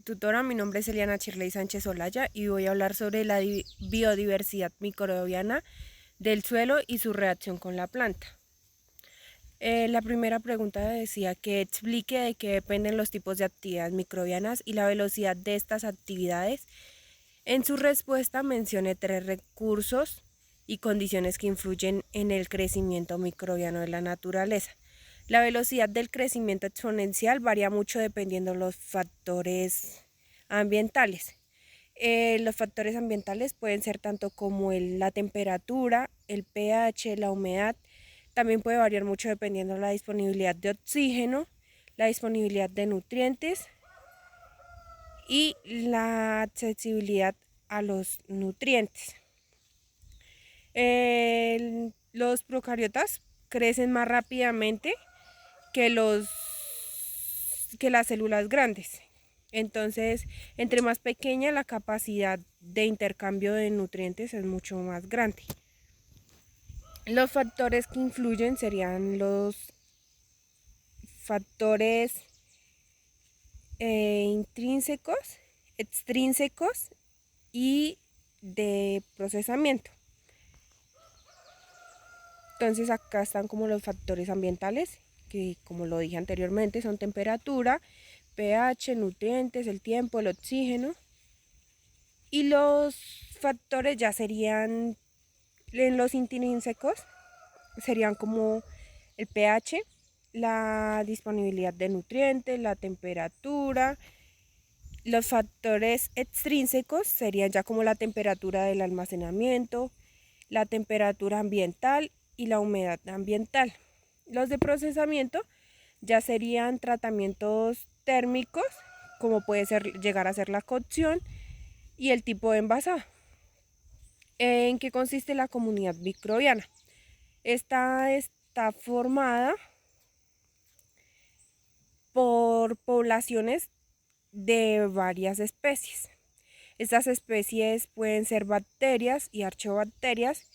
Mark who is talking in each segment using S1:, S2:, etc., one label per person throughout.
S1: tutora, mi nombre es Eliana Chirley Sánchez Olaya y voy a hablar sobre la biodiversidad microbiana del suelo y su reacción con la planta. La primera pregunta decía que explique de qué dependen los tipos de actividades microbianas y la velocidad de estas actividades. En su respuesta mencione 3 recursos y condiciones que influyen en el crecimiento microbiano de la naturaleza. La velocidad del crecimiento exponencial varía mucho dependiendo de los factores ambientales. Los factores ambientales pueden ser tanto como la temperatura, el pH, la humedad. También puede variar mucho dependiendo de la disponibilidad de oxígeno, la disponibilidad de nutrientes y la accesibilidad a los nutrientes. Los procariotas crecen más rápidamente que las células grandes. Entonces, entre más pequeña, la capacidad de intercambio de nutrientes es mucho más grande. Los factores que influyen serían los factores intrínsecos, extrínsecos y de procesamiento. Entonces acá están como los factores ambientales, que como lo dije anteriormente son temperatura, pH, nutrientes, el tiempo, el oxígeno. Y los factores ya serían, en los intrínsecos, serían como el pH, la disponibilidad de nutrientes, la temperatura. Los factores extrínsecos serían ya como la temperatura del almacenamiento, la temperatura ambiental y la humedad ambiental. Los de procesamiento ya serían tratamientos térmicos, como puede llegar a ser la cocción y el tipo de envasado. ¿En qué consiste la comunidad microbiana? Esta está formada por poblaciones de varias especies. Estas especies pueden ser bacterias y archeobacterias.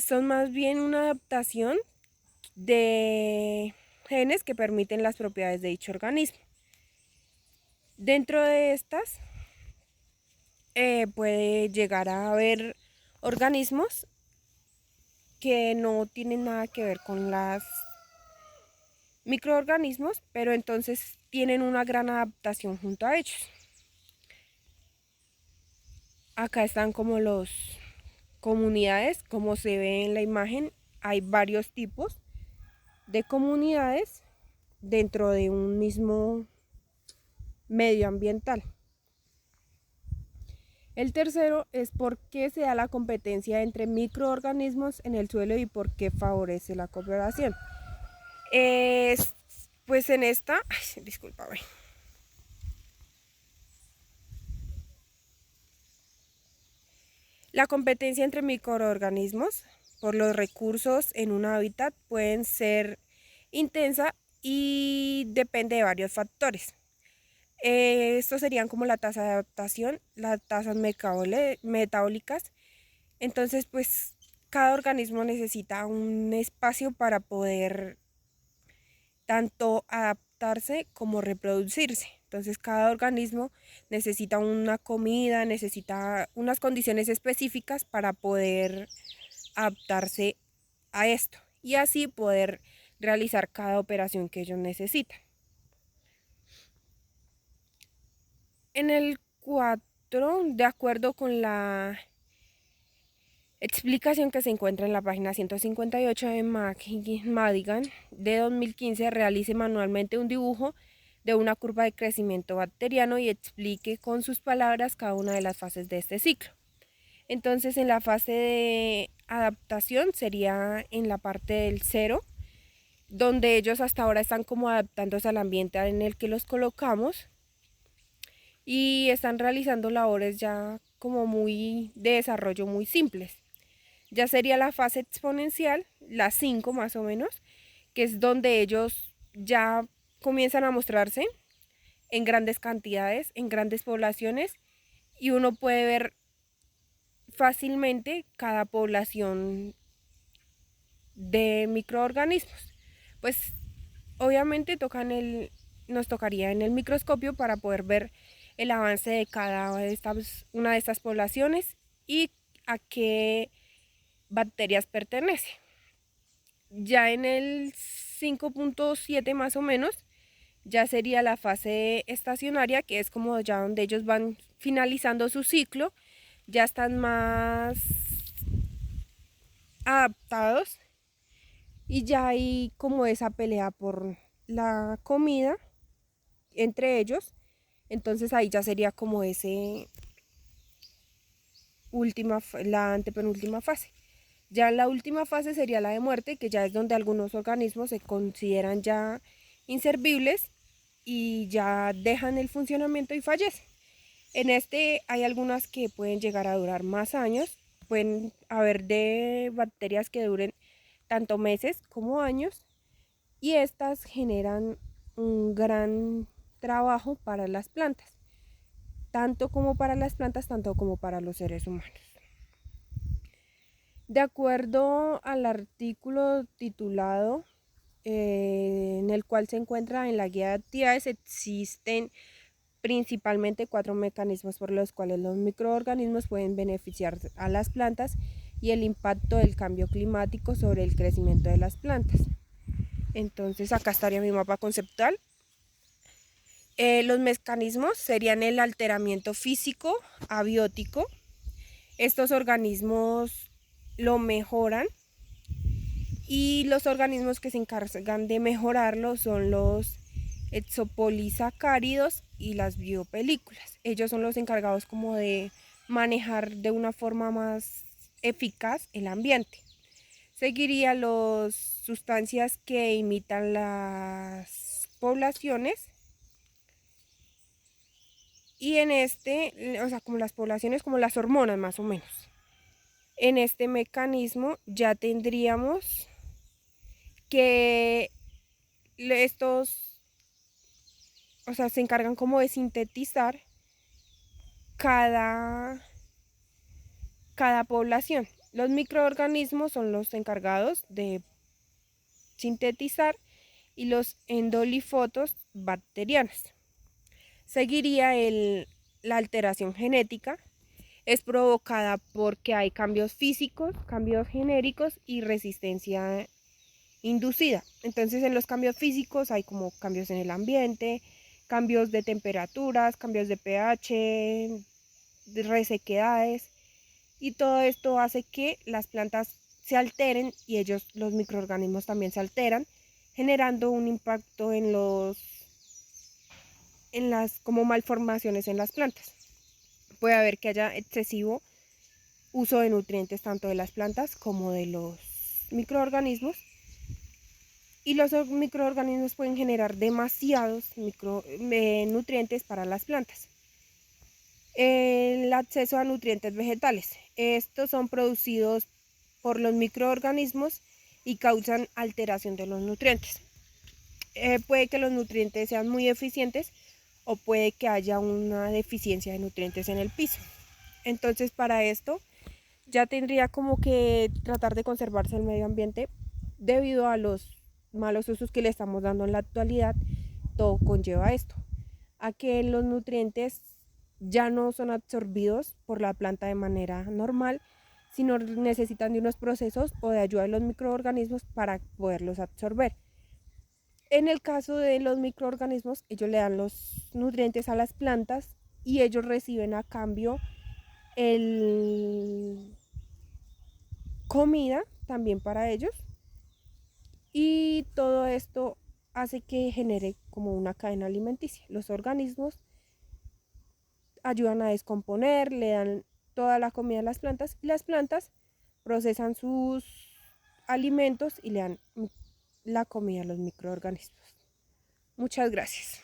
S1: Son más bien una adaptación de genes que permiten las propiedades de dicho organismo. Dentro de estas puede llegar a haber organismos que no tienen nada que ver con los microorganismos, pero entonces tienen una gran adaptación junto a ellos. Acá están como los comunidades, como se ve en la imagen, hay varios tipos de comunidades dentro de un mismo medio ambiental. El tercero es por qué se da la competencia entre microorganismos en el suelo y por qué favorece la cooperación. Pues en esta, discúlpame. La competencia entre microorganismos por los recursos en un hábitat pueden ser intensa y depende de varios factores. Estos serían como la tasa de adaptación, las tasas metabólicas. Entonces, pues cada organismo necesita un espacio para poder tanto adaptarse como reproducirse. Entonces, cada organismo necesita una comida, necesita unas condiciones específicas para poder adaptarse a esto y así poder realizar cada operación que ellos necesitan. En el 4, de acuerdo con la explicación que se encuentra en la página 158 de Madigan de 2015, realice manualmente un dibujo de una curva de crecimiento bacteriano y explique con sus palabras cada una de las fases de este ciclo. Entonces, en la fase de adaptación sería en la parte del 0, donde ellos hasta ahora están como adaptándose al ambiente en el que los colocamos y están realizando labores ya como muy de desarrollo muy simples. Ya sería la fase exponencial, la 5 más o menos, que es donde ellos ya comienzan a mostrarse en grandes cantidades, en grandes poblaciones, y uno puede ver fácilmente cada población de microorganismos. Pues obviamente tocan nos tocaría en el microscopio para poder ver el avance de una de estas poblaciones y a qué bacterias pertenece. Ya en el 5.7 más o menos, ya sería la fase estacionaria, que es como ya donde ellos van finalizando su ciclo, ya están más adaptados y ya hay como esa pelea por la comida entre ellos. Entonces ahí ya sería como la antepenúltima fase. Ya la última fase sería la de muerte, que ya es donde algunos organismos se consideran ya inservibles y ya dejan el funcionamiento y fallecen. En este hay algunas que pueden llegar a durar más años, pueden haber de bacterias que duren tanto meses como años, y estas generan un gran trabajo para las plantas, tanto como para las plantas, tanto como para los seres humanos. De acuerdo al artículo titulado en el cual se encuentra en la guía de actividades, existen principalmente 4 mecanismos por los cuales los microorganismos pueden beneficiar a las plantas y el impacto del cambio climático sobre el crecimiento de las plantas. Entonces acá estaría mi mapa conceptual. Los mecanismos serían el alteramiento físico abiótico. Estos organismos lo mejoran, y los organismos que se encargan de mejorarlo son los exopolisacáridos y las biopelículas. Ellos son los encargados como de manejar de una forma más eficaz el ambiente. Seguiría las sustancias que imitan las poblaciones, y en o sea, como las poblaciones, como las hormonas más o menos. En este mecanismo ya tendríamos que estos, o sea, se encargan como de sintetizar cada población. Los microorganismos son los encargados de sintetizar, y los endolifotos bacterianos. Seguiría la alteración genética. Es provocada porque hay cambios físicos, cambios genéricos y resistencia inducida. Entonces en los cambios físicos hay como cambios en el ambiente, cambios de temperaturas, cambios de pH, de resequedades, y todo esto hace que las plantas se alteren y los microorganismos también se alteran, generando un impacto en las como malformaciones en las plantas. Puede haber que haya excesivo uso de nutrientes tanto de las plantas como de los microorganismos, y los microorganismos pueden generar demasiados nutrientes para las plantas. El acceso a nutrientes vegetales. Estos son producidos por los microorganismos y causan alteración de los nutrientes. Puede que los nutrientes sean muy eficientes o puede que haya una deficiencia de nutrientes en el piso. Entonces para esto ya tendría como que tratar de conservarse el medio ambiente debido a los malos usos que le estamos dando en la actualidad. Todo conlleva esto, a que los nutrientes ya no son absorbidos por la planta de manera normal, sino necesitan de unos procesos o de ayuda de los microorganismos para poderlos absorber. En el caso de los microorganismos, ellos le dan los nutrientes a las plantas y ellos reciben a cambio comida también para ellos, y todo esto hace que genere como una cadena alimenticia. Los organismos ayudan a descomponer, le dan toda la comida a las plantas, y las plantas procesan sus alimentos y le dan la comida a los microorganismos. Muchas gracias.